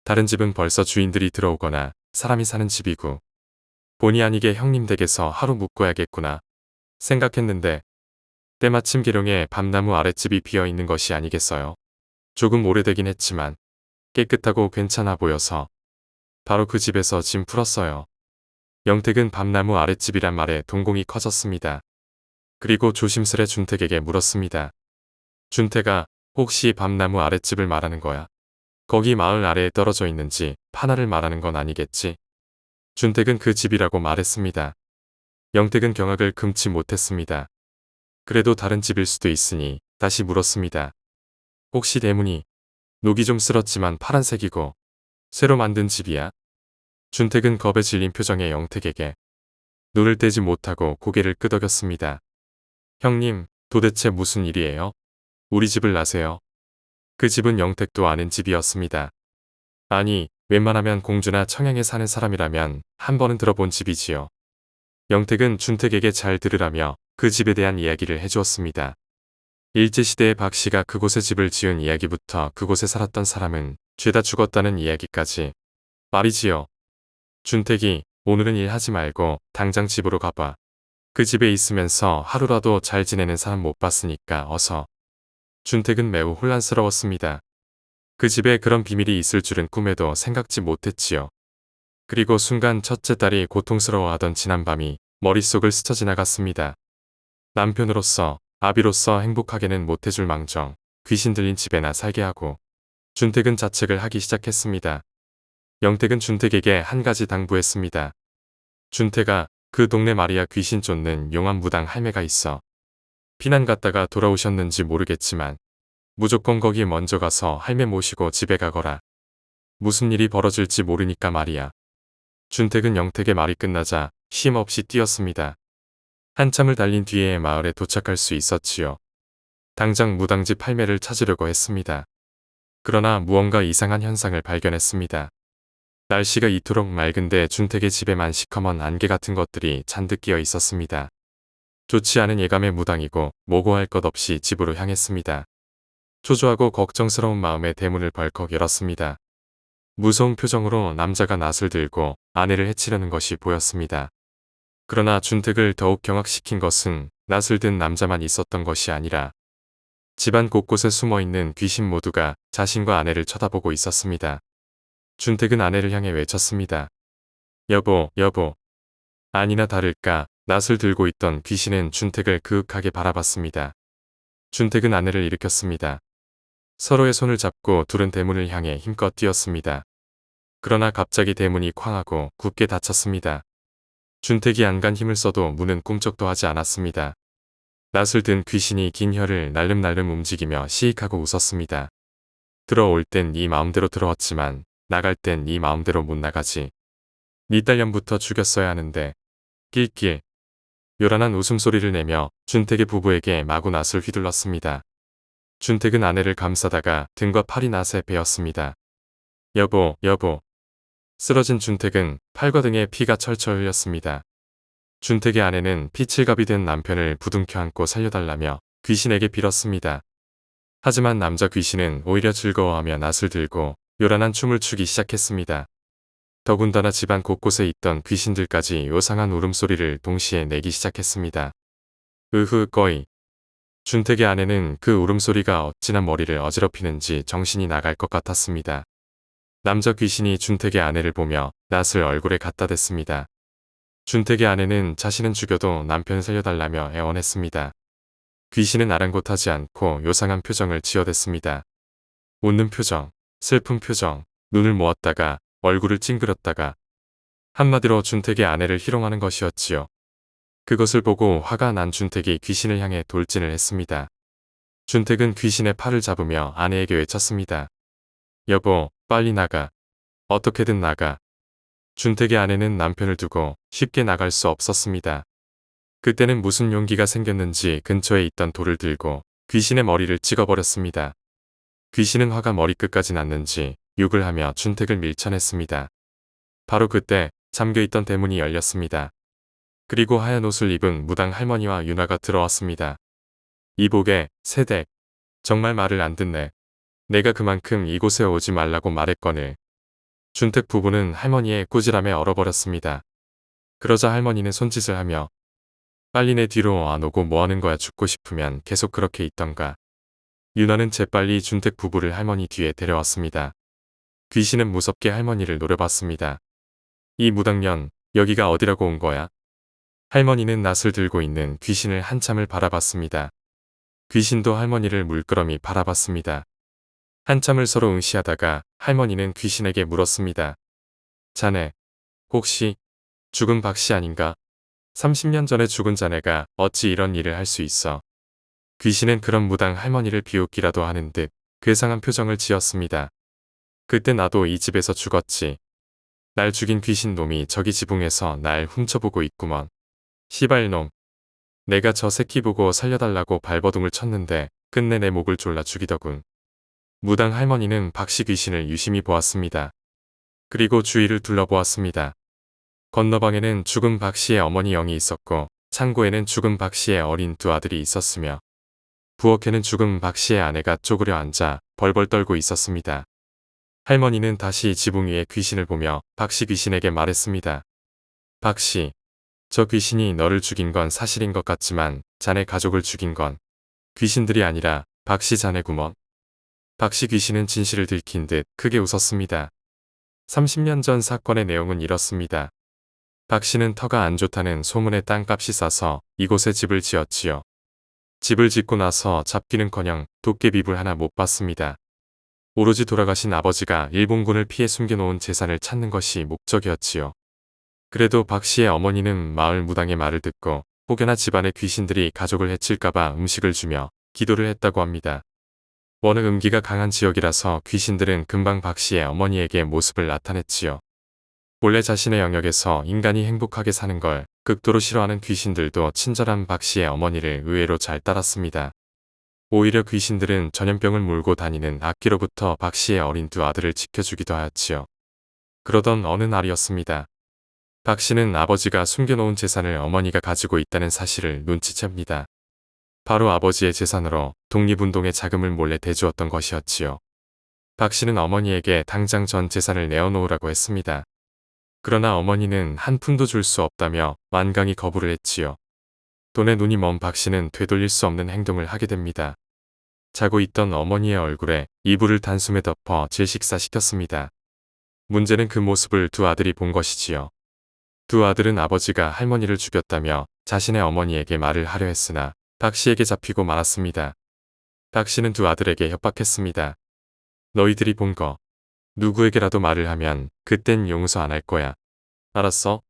다른 집은 벌써 주인들이 들어오거나 사람이 사는 집이고 본의 아니게 형님 댁에서 하루 묵고야겠구나 생각했는데 때마침 계룡의 밤나무 아랫집이 비어있는 것이 아니겠어요. 조금 오래되긴 했지만 깨끗하고 괜찮아 보여서 바로 그 집에서 짐 풀었어요. 영택은 밤나무 아랫집이란 말에 동공이 커졌습니다. 그리고 조심스레 준택에게 물었습니다. 준택아, 혹시 밤나무 아랫집을 말하는 거야? 거기 마을 아래에 떨어져 있는지 파나를 말하는 건 아니겠지? 준택은 그 집이라고 말했습니다. 영택은 경악을 금치 못했습니다. 그래도 다른 집일 수도 있으니 다시 물었습니다. 혹시 대문이 녹이 좀 쓸었지만 파란색이고 새로 만든 집이야? 준택은 겁에 질린 표정의 영택에게 눈을 떼지 못하고 고개를 끄덕였습니다. 형님, 도대체 무슨 일이에요? 우리 집을 나세요. 그 집은 영택도 아는 집이었습니다. 아니, 웬만하면 공주나 청양에 사는 사람이라면 한 번은 들어본 집이지요. 영택은 준택에게 잘 들으라며 그 집에 대한 이야기를 해주었습니다. 일제시대에 박씨가 그곳에 집을 지은 이야기부터 그곳에 살았던 사람은 죄다 죽었다는 이야기까지. 말이지요. 준택이 오늘은 일하지 말고 당장 집으로 가봐. 그 집에 있으면서 하루라도 잘 지내는 사람 못 봤으니까 어서. 준택은 매우 혼란스러웠습니다. 그 집에 그런 비밀이 있을 줄은 꿈에도 생각지 못했지요. 그리고 순간 첫째 딸이 고통스러워하던 지난밤이 머릿속을 스쳐 지나갔습니다. 남편으로서, 아비로서 행복하게는 못해줄 망정, 귀신 들린 집에나 살게 하고 준택은 자책을 하기 시작했습니다. 영택은 준택에게 한 가지 당부했습니다. 준택아, 그 동네 말이야 귀신 쫓는 용암무당 할매가 있어. 피난 갔다가 돌아오셨는지 모르겠지만 무조건 거기 먼저 가서 할매 모시고 집에 가거라. 무슨 일이 벌어질지 모르니까 말이야. 준택은 영택의 말이 끝나자 쉼 없이 뛰었습니다. 한참을 달린 뒤에 마을에 도착할 수 있었지요. 당장 무당집 할매를 찾으려고 했습니다. 그러나 무언가 이상한 현상을 발견했습니다. 날씨가 이토록 맑은데 준택의 집에만 시커먼 안개 같은 것들이 잔뜩 끼어 있었습니다. 좋지 않은 예감의 무당이고 모고할 것 없이 집으로 향했습니다. 초조하고 걱정스러운 마음에 대문을 벌컥 열었습니다. 무서운 표정으로 남자가 낫을 들고 아내를 해치려는 것이 보였습니다. 그러나 준택을 더욱 경악시킨 것은 낫을 든 남자만 있었던 것이 아니라 집안 곳곳에 숨어있는 귀신 모두가 자신과 아내를 쳐다보고 있었습니다. 준택은 아내를 향해 외쳤습니다. 여보, 여보. 아니나 다를까 낫을 들고 있던 귀신은 준택을 그윽하게 바라봤습니다. 준택은 아내를 일으켰습니다. 서로의 손을 잡고 둘은 대문을 향해 힘껏 뛰었습니다. 그러나 갑자기 대문이 쾅하고 굳게 닫혔습니다. 준택이 안간 힘을 써도 문은 꿈쩍도 하지 않았습니다. 낫을 든 귀신이 긴 혀를 날름날름 움직이며 시익하고 웃었습니다. 들어올 땐 네 마음대로 들어왔지만 나갈 땐 네 마음대로 못 나가지. 네 딸년부터 죽였어야 하는데. 낄낄. 요란한 웃음소리를 내며 준택의 부부에게 마구 낫을 휘둘렀습니다. 준택은 아내를 감싸다가 등과 팔이 낫에 베었습니다. 여보, 여보. 쓰러진 준택은 팔과 등에 피가 철철 흘렸습니다. 준택의 아내는 피칠갑이 된 남편을 부둥켜 안고 살려달라며 귀신에게 빌었습니다. 하지만 남자 귀신은 오히려 즐거워하며 낫을 들고 요란한 춤을 추기 시작했습니다. 더군다나 집안 곳곳에 있던 귀신들까지 요상한 울음소리를 동시에 내기 시작했습니다. 으흐 꺼이. 준택의 아내는 그 울음소리가 어찌나 머리를 어지럽히는지 정신이 나갈 것 같았습니다. 남자 귀신이 준택의 아내를 보며 낫을 얼굴에 갖다 댔습니다. 준택의 아내는 자신은 죽여도 남편 살려달라며 애원했습니다. 귀신은 아랑곳하지 않고 요상한 표정을 지어댔습니다. 웃는 표정, 슬픈 표정, 눈을 모았다가 얼굴을 찡그렸다가 한마디로 준택의 아내를 희롱하는 것이었지요. 그것을 보고 화가 난 준택이 귀신을 향해 돌진을 했습니다. 준택은 귀신의 팔을 잡으며 아내에게 외쳤습니다. 여보, 빨리 나가. 어떻게든 나가. 준택의 아내는 남편을 두고 쉽게 나갈 수 없었습니다. 그때는 무슨 용기가 생겼는지 근처에 있던 돌을 들고 귀신의 머리를 찍어버렸습니다. 귀신은 화가 머리끝까지 났는지 욕을 하며 준택을 밀쳐냈습니다. 바로 그때 잠겨있던 대문이 열렸습니다. 그리고 하얀 옷을 입은 무당 할머니와 유나가 들어왔습니다. 이복에 세댁. 정말 말을 안 듣네. 내가 그만큼 이곳에 오지 말라고 말했거늘. 준택 부부는 할머니의 꾸지람에 얼어버렸습니다. 그러자 할머니는 손짓을 하며 빨리 내 뒤로 안 오고 뭐하는 거야. 죽고 싶으면 계속 그렇게 있던가. 유나는 재빨리 준택 부부를 할머니 뒤에 데려왔습니다. 귀신은 무섭게 할머니를 노려봤습니다. 이 무당년, 여기가 어디라고 온 거야? 할머니는 낫을 들고 있는 귀신을 한참을 바라봤습니다. 귀신도 할머니를 물끄러미 바라봤습니다. 한참을 서로 응시하다가 할머니는 귀신에게 물었습니다. 자네, 혹시 죽은 박씨 아닌가? 30년 전에 죽은 자네가 어찌 이런 일을 할 수 있어? 귀신은 그런 무당 할머니를 비웃기라도 하는 듯 괴상한 표정을 지었습니다. 그때 나도 이 집에서 죽었지. 날 죽인 귀신 놈이 저기 지붕에서 날 훔쳐보고 있구먼. 시발놈. 내가 저 새끼 보고 살려달라고 발버둥을 쳤는데 끝내 내 목을 졸라 죽이더군. 무당 할머니는 박씨 귀신을 유심히 보았습니다. 그리고 주위를 둘러보았습니다. 건너방에는 죽은 박씨의 어머니 영이 있었고 창고에는 죽은 박씨의 어린 두 아들이 있었으며 부엌에는 죽은 박씨의 아내가 쪼그려 앉아 벌벌 떨고 있었습니다. 할머니는 다시 지붕 위의 귀신을 보며 박씨 귀신에게 말했습니다. 박씨, 저 귀신이 너를 죽인 건 사실인 것 같지만 자네 가족을 죽인 건 귀신들이 아니라 박씨 자네구먼. 박씨 귀신은 진실을 들킨 듯 크게 웃었습니다. 30년 전 사건의 내용은 이렇습니다. 박씨는 터가 안 좋다는 소문에 땅값이 싸서 이곳에 집을 지었지요. 집을 짓고 나서 잡기는커녕 도깨비불 하나 못 봤습니다. 오로지 돌아가신 아버지가 일본군을 피해 숨겨놓은 재산을 찾는 것이 목적이었지요. 그래도 박씨의 어머니는 마을 무당의 말을 듣고 혹여나 집안의 귀신들이 가족을 해칠까봐 음식을 주며 기도를 했다고 합니다. 워낙 음기가 강한 지역이라서 귀신들은 금방 박씨의 어머니에게 모습을 나타냈지요. 원래 자신의 영역에서 인간이 행복하게 사는 걸 극도로 싫어하는 귀신들도 친절한 박 씨의 어머니를 의외로 잘 따랐습니다. 오히려 귀신들은 전염병을 몰고 다니는 악기로부터 박 씨의 어린 두 아들을 지켜주기도 하였지요. 그러던 어느 날이었습니다. 박 씨는 아버지가 숨겨놓은 재산을 어머니가 가지고 있다는 사실을 눈치챕니다. 바로 아버지의 재산으로 독립운동에 자금을 몰래 대주었던 것이었지요. 박 씨는 어머니에게 당장 전 재산을 내어놓으라고 했습니다. 그러나 어머니는 한 푼도 줄 수 없다며 완강히 거부를 했지요. 돈에 눈이 먼 박 씨는 되돌릴 수 없는 행동을 하게 됩니다. 자고 있던 어머니의 얼굴에 이불을 단숨에 덮어 질식사시켰습니다. 문제는 그 모습을 두 아들이 본 것이지요. 두 아들은 아버지가 할머니를 죽였다며 자신의 어머니에게 말을 하려 했으나 박 씨에게 잡히고 말았습니다. 박 씨는 두 아들에게 협박했습니다. 너희들이 본 거 누구에게라도 말을 하면 그땐 용서 안 할 거야. 알았어?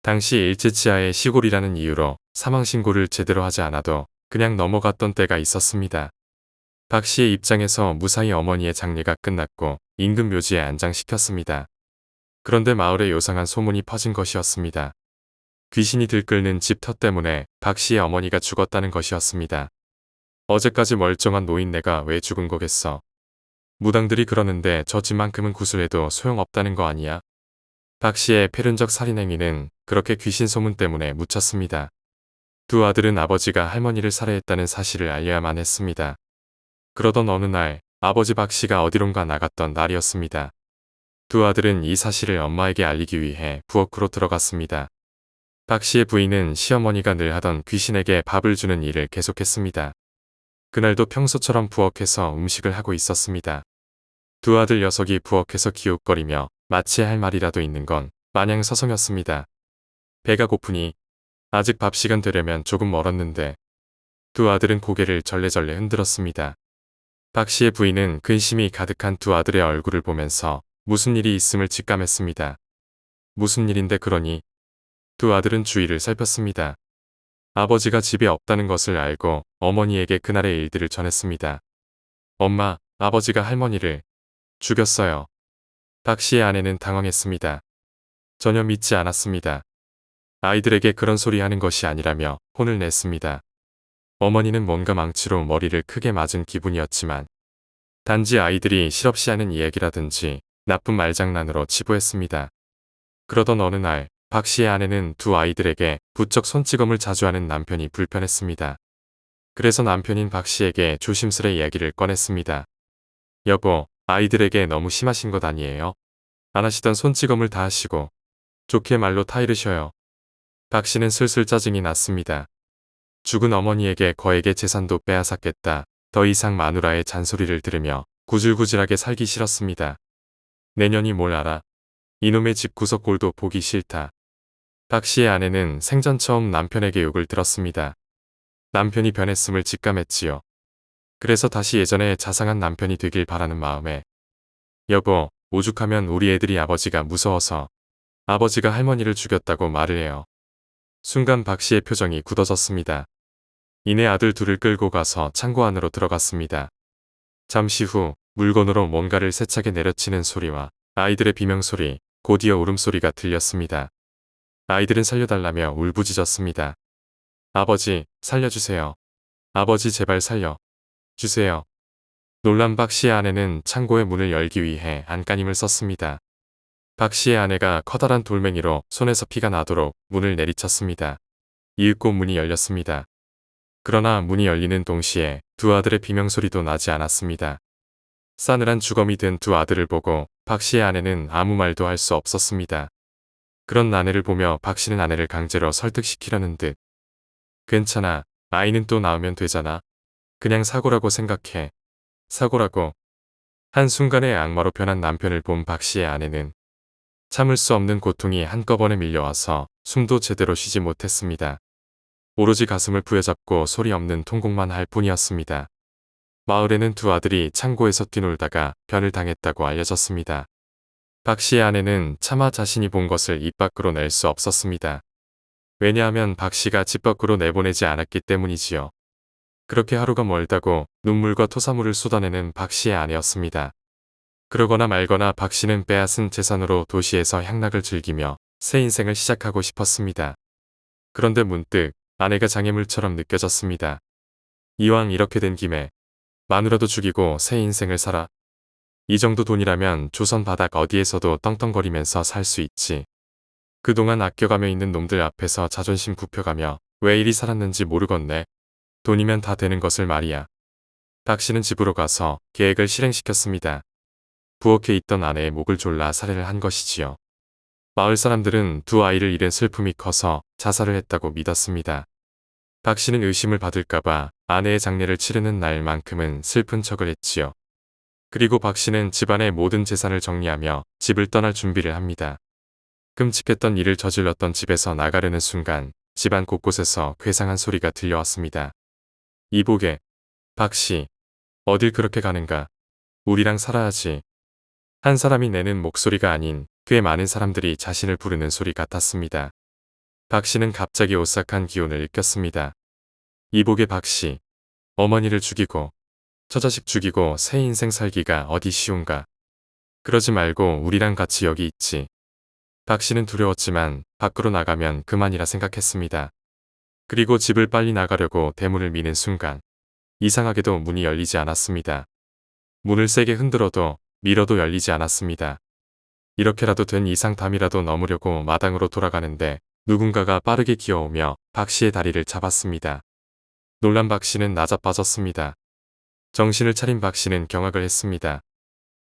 당시 일제치하의 시골이라는 이유로 사망신고를 제대로 하지 않아도 그냥 넘어갔던 때가 있었습니다. 박 씨의 입장에서 무사히 어머니의 장례가 끝났고 인근 묘지에 안장시켰습니다. 그런데 마을에 요상한 소문이 퍼진 것이었습니다. 귀신이 들끓는 집터 때문에 박 씨의 어머니가 죽었다는 것이었습니다. 어제까지 멀쩡한 노인네가 왜 죽은 거겠어. 무당들이 그러는데 저 집만큼은 구술해도 소용없다는 거 아니야? 박 씨의 패륜적 살인행위는 그렇게 귀신 소문 때문에 묻혔습니다. 두 아들은 아버지가 할머니를 살해했다는 사실을 알려야만 했습니다. 그러던 어느 날 아버지 박 씨가 어디론가 나갔던 날이었습니다. 두 아들은 이 사실을 엄마에게 알리기 위해 부엌으로 들어갔습니다. 박 씨의 부인은 시어머니가 늘 하던 귀신에게 밥을 주는 일을 계속했습니다. 그날도 평소처럼 부엌에서 음식을 하고 있었습니다. 두 아들 녀석이 부엌에서 기웃거리며 마치 할 말이라도 있는 건 마냥 서성였습니다. 배가 고프니 아직 밥 시간 되려면 조금 멀었는데. 두 아들은 고개를 절레절레 흔들었습니다. 박 씨의 부인은 근심이 가득한 두 아들의 얼굴을 보면서 무슨 일이 있음을 직감했습니다. 무슨 일인데 그러니? 두 아들은 주위를 살폈습니다. 아버지가 집에 없다는 것을 알고 어머니에게 그날의 일들을 전했습니다. 엄마, 아버지가 할머니를 죽였어요. 박 씨의 아내는 당황했습니다. 전혀 믿지 않았습니다. 아이들에게 그런 소리 하는 것이 아니라며 혼을 냈습니다. 어머니는 뭔가 망치로 머리를 크게 맞은 기분이었지만 단지 아이들이 실없이 하는 이야기라든지 나쁜 말장난으로 치부했습니다. 그러던 어느 날 박 씨의 아내는 두 아이들에게 부쩍 손찌검을 자주 하는 남편이 불편했습니다. 그래서 남편인 박 씨에게 조심스레 이야기를 꺼냈습니다. 여보, 아이들에게 너무 심하신 것 아니에요? 안 하시던 손찌검을 다 하시고 좋게 말로 타이르셔요. 박 씨는 슬슬 짜증이 났습니다. 죽은 어머니에게 거액의 재산도 빼앗았겠다. 더 이상 마누라의 잔소리를 들으며 구질구질하게 살기 싫었습니다. 내년이 뭘 알아? 이놈의 집 구석골도 보기 싫다. 박 씨의 아내는 생전 처음 남편에게 욕을 들었습니다. 남편이 변했음을 직감했지요. 그래서 다시 예전의 자상한 남편이 되길 바라는 마음에 여보, 오죽하면 우리 애들이 아버지가 무서워서 아버지가 할머니를 죽였다고 말을 해요. 순간 박 씨의 표정이 굳어졌습니다. 이내 아들 둘을 끌고 가서 창고 안으로 들어갔습니다. 잠시 후 물건으로 뭔가를 세차게 내려치는 소리와 아이들의 비명소리, 곧이어 울음소리가 들렸습니다. 아이들은 살려달라며 울부짖었습니다. 아버지, 살려주세요. 아버지 제발 살려 주세요. 놀란 박 씨의 아내는 창고의 문을 열기 위해 안간힘을 썼습니다. 박 씨의 아내가 커다란 돌멩이로 손에서 피가 나도록 문을 내리쳤습니다. 이윽고 문이 열렸습니다. 그러나 문이 열리는 동시에 두 아들의 비명소리도 나지 않았습니다. 싸늘한 주검이 든 두 아들을 보고 박 씨의 아내는 아무 말도 할 수 없었습니다. 그런 아내를 보며 박 씨는 아내를 강제로 설득시키려는 듯 괜찮아, 아이는 또 낳으면 되잖아. 그냥 사고라고 생각해. 사고라고. 한순간에 악마로 변한 남편을 본 박 씨의 아내는 참을 수 없는 고통이 한꺼번에 밀려와서 숨도 제대로 쉬지 못했습니다. 오로지 가슴을 부여잡고 소리 없는 통곡만 할 뿐이었습니다. 마을에는 두 아들이 창고에서 뛰놀다가 변을 당했다고 알려졌습니다. 박 씨의 아내는 차마 자신이 본 것을 입 밖으로 낼 수 없었습니다. 왜냐하면 박 씨가 집 밖으로 내보내지 않았기 때문이지요. 그렇게 하루가 멀다고 눈물과 토사물을 쏟아내는 박 씨의 아내였습니다. 그러거나 말거나 박 씨는 빼앗은 재산으로 도시에서 향락을 즐기며 새 인생을 시작하고 싶었습니다. 그런데 문득 아내가 장애물처럼 느껴졌습니다. 이왕 이렇게 된 김에 마누라도 죽이고 새 인생을 살아. 이 정도 돈이라면 조선 바닥 어디에서도 떵떵거리면서 살 수 있지. 그동안 아껴가며 있는 놈들 앞에서 자존심 굽혀가며 왜 이리 살았는지 모르겠네. 돈이면 다 되는 것을 말이야. 박 씨는 집으로 가서 계획을 실행시켰습니다. 부엌에 있던 아내의 목을 졸라 살해를 한 것이지요. 마을 사람들은 두 아이를 잃은 슬픔이 커서 자살을 했다고 믿었습니다. 박 씨는 의심을 받을까봐 아내의 장례를 치르는 날만큼은 슬픈 척을 했지요. 그리고 박 씨는 집안의 모든 재산을 정리하며 집을 떠날 준비를 합니다. 끔찍했던 일을 저질렀던 집에서 나가려는 순간 집안 곳곳에서 괴상한 소리가 들려왔습니다. 이보게, 박 씨, 어딜 그렇게 가는가? 우리랑 살아야지. 한 사람이 내는 목소리가 아닌 꽤 많은 사람들이 자신을 부르는 소리 같았습니다. 박 씨는 갑자기 오싹한 기운을 느꼈습니다. 이보게 박 씨, 어머니를 죽이고 처자식 죽이고 새 인생 살기가 어디 쉬운가. 그러지 말고 우리랑 같이 여기 있지. 박 씨는 두려웠지만 밖으로 나가면 그만이라 생각했습니다. 그리고 집을 빨리 나가려고 대문을 미는 순간 이상하게도 문이 열리지 않았습니다. 문을 세게 흔들어도 밀어도 열리지 않았습니다. 이렇게라도 된 이상 담이라도 넘으려고 마당으로 돌아가는데 누군가가 빠르게 기어오며 박 씨의 다리를 잡았습니다. 놀란 박 씨는 나자빠졌습니다. 정신을 차린 박 씨는 경악을 했습니다.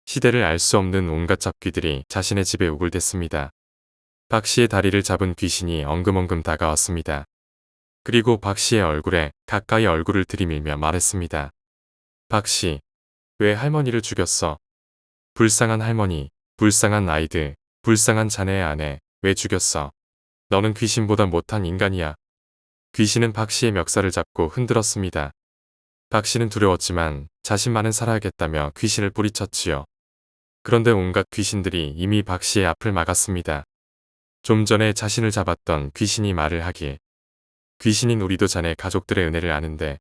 시대를 알 수 없는 온갖 잡귀들이 자신의 집에 우글댔습니다. 박 씨의 다리를 잡은 귀신이 엉금엉금 다가왔습니다. 그리고 박 씨의 얼굴에 가까이 얼굴을 들이밀며 말했습니다. 박 씨, 왜 할머니를 죽였어? 불쌍한 할머니, 불쌍한 아이들, 불쌍한 자네의 아내, 왜 죽였어? 너는 귀신보다 못한 인간이야. 귀신은 박 씨의 멱살을 잡고 흔들었습니다. 박 씨는 두려웠지만 자신만은 살아야겠다며 귀신을 뿌리쳤지요. 그런데 온갖 귀신들이 이미 박 씨의 앞을 막았습니다. 좀 전에 자신을 잡았던 귀신이 말을 하길. 귀신인 우리도 자네 가족들의 은혜를 아는데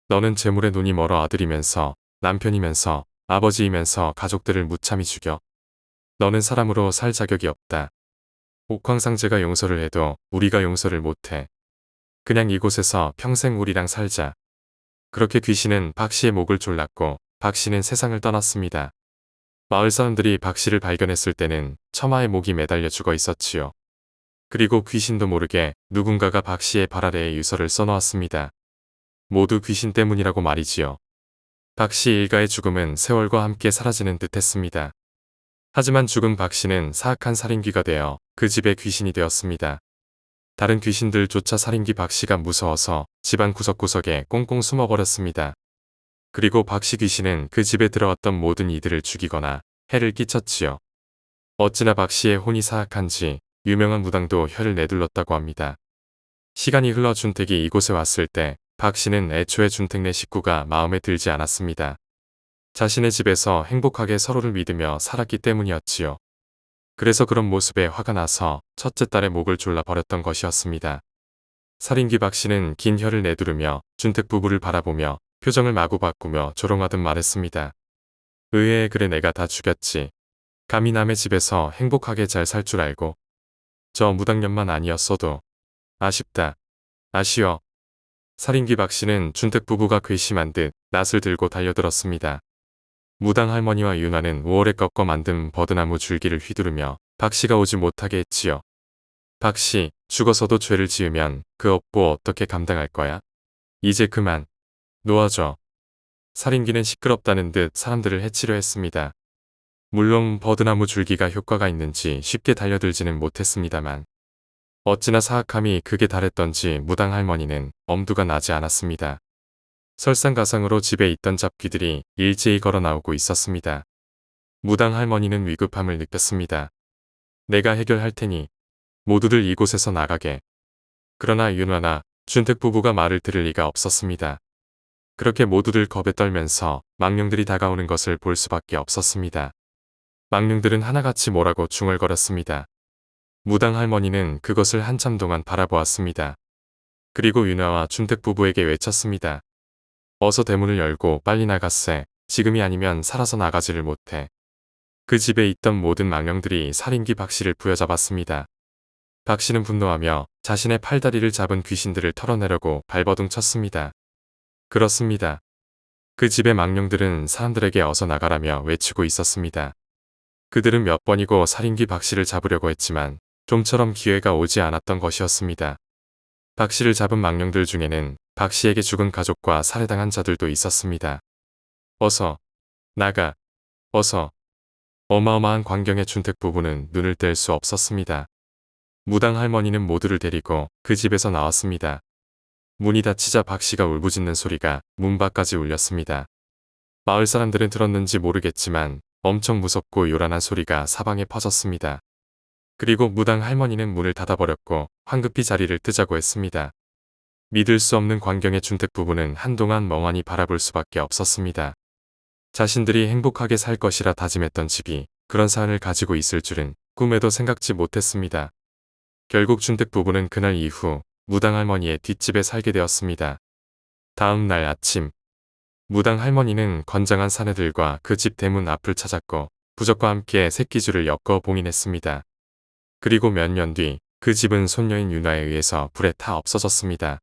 너는 재물에 눈이 멀어 아들이면서 남편이면서 아버지이면서 가족들을 무참히 죽여. 너는 사람으로 살 자격이 없다. 옥황상제가 용서를 해도 우리가 용서를 못해. 그냥 이곳에서 평생 우리랑 살자. 그렇게 귀신은 박 씨의 목을 졸랐고 박 씨는 세상을 떠났습니다. 마을 사람들이 박 씨를 발견했을 때는 처마에 목이 매달려 죽어 있었지요. 그리고 귀신도 모르게 누군가가 박 씨의 발 아래에 유서를 써놓았습니다. 모두 귀신 때문이라고 말이지요. 박 씨 일가의 죽음은 세월과 함께 사라지는 듯 했습니다. 하지만 죽은 박 씨는 사악한 살인귀가 되어 그 집의 귀신이 되었습니다. 다른 귀신들조차 살인귀 박 씨가 무서워서 집안 구석구석에 꽁꽁 숨어버렸습니다. 그리고 박 씨 귀신은 그 집에 들어왔던 모든 이들을 죽이거나 해를 끼쳤지요. 어찌나 박 씨의 혼이 사악한지 유명한 무당도 혀를 내둘렀다고 합니다. 시간이 흘러 준택이 이곳에 왔을 때 박 씨는 애초에 준택네 식구가 마음에 들지 않았습니다. 자신의 집에서 행복하게 서로를 믿으며 살았기 때문이었지요. 그래서 그런 모습에 화가 나서 첫째 딸의 목을 졸라 버렸던 것이었습니다. 살인귀 박 씨는 긴 혀를 내두르며 준택 부부를 바라보며 표정을 마구 바꾸며 조롱하듯 말했습니다. 의외에 그래 내가 다 죽였지. 감히 남의 집에서 행복하게 잘 살 줄 알고. 저 무당년만 아니었어도. 아쉽다. 아쉬워. 살인귀 박 씨는 준택 부부가 괘씸한 듯 낫을 들고 달려들었습니다. 무당 할머니와 윤화는 5월에 꺾어 만든 버드나무 줄기를 휘두르며 박 씨가 오지 못하게 했지요. 박 씨, 죽어서도 죄를 지으면 그 업보 어떻게 감당할 거야? 이제 그만. 놓아줘. 살인귀는 시끄럽다는 듯 사람들을 해치려 했습니다. 물론 버드나무 줄기가 효과가 있는지 쉽게 달려들지는 못했습니다만 어찌나 사악함이 극에 달했던지 무당 할머니는 엄두가 나지 않았습니다. 설상가상으로 집에 있던 잡귀들이 일제히 걸어 나오고 있었습니다. 무당 할머니는 위급함을 느꼈습니다. 내가 해결할 테니 모두들 이곳에서 나가게. 그러나 윤화나 준택 부부가 말을 들을 리가 없었습니다. 그렇게 모두들 겁에 떨면서 망령들이 다가오는 것을 볼 수밖에 없었습니다. 망령들은 하나같이 뭐라고 중얼거렸습니다. 무당 할머니는 그것을 한참 동안 바라보았습니다. 그리고 윤화와 준택 부부에게 외쳤습니다. 어서 대문을 열고 빨리 나갔세. 지금이 아니면 살아서 나가지를 못해. 그 집에 있던 모든 망령들이 살인귀 박 씨를 부여잡았습니다. 박 씨는 분노하며 자신의 팔다리를 잡은 귀신들을 털어내려고 발버둥 쳤습니다. 그렇습니다. 그 집의 망령들은 사람들에게 어서 나가라며 외치고 있었습니다. 그들은 몇 번이고 살인귀 박 씨를 잡으려고 했지만 좀처럼 기회가 오지 않았던 것이었습니다. 박 씨를 잡은 망령들 중에는 박 씨에게 죽은 가족과 살해당한 자들도 있었습니다. 어서 나가, 어서. 어마어마한 광경의 준택 부부는 눈을 뗄 수 없었습니다. 무당 할머니는 모두를 데리고 그 집에서 나왔습니다. 문이 닫히자 박 씨가 울부짖는 소리가 문 밖까지 울렸습니다. 마을 사람들은 들었는지 모르겠지만 엄청 무섭고 요란한 소리가 사방에 퍼졌습니다. 그리고 무당 할머니는 문을 닫아버렸고 황급히 자리를 뜨자고 했습니다. 믿을 수 없는 광경의 준택 부부는 한동안 멍하니 바라볼 수밖에 없었습니다. 자신들이 행복하게 살 것이라 다짐했던 집이 그런 사안을 가지고 있을 줄은 꿈에도 생각지 못했습니다. 결국 준택 부부는 그날 이후 무당 할머니의 뒷집에 살게 되었습니다. 다음 날 아침, 무당 할머니는 건장한 사내들과 그 집 대문 앞을 찾았고 부적과 함께 새끼줄을 엮어 봉인했습니다. 그리고 몇 년 뒤 그 집은 손녀인 윤아에 의해서 불에 타 없어졌습니다.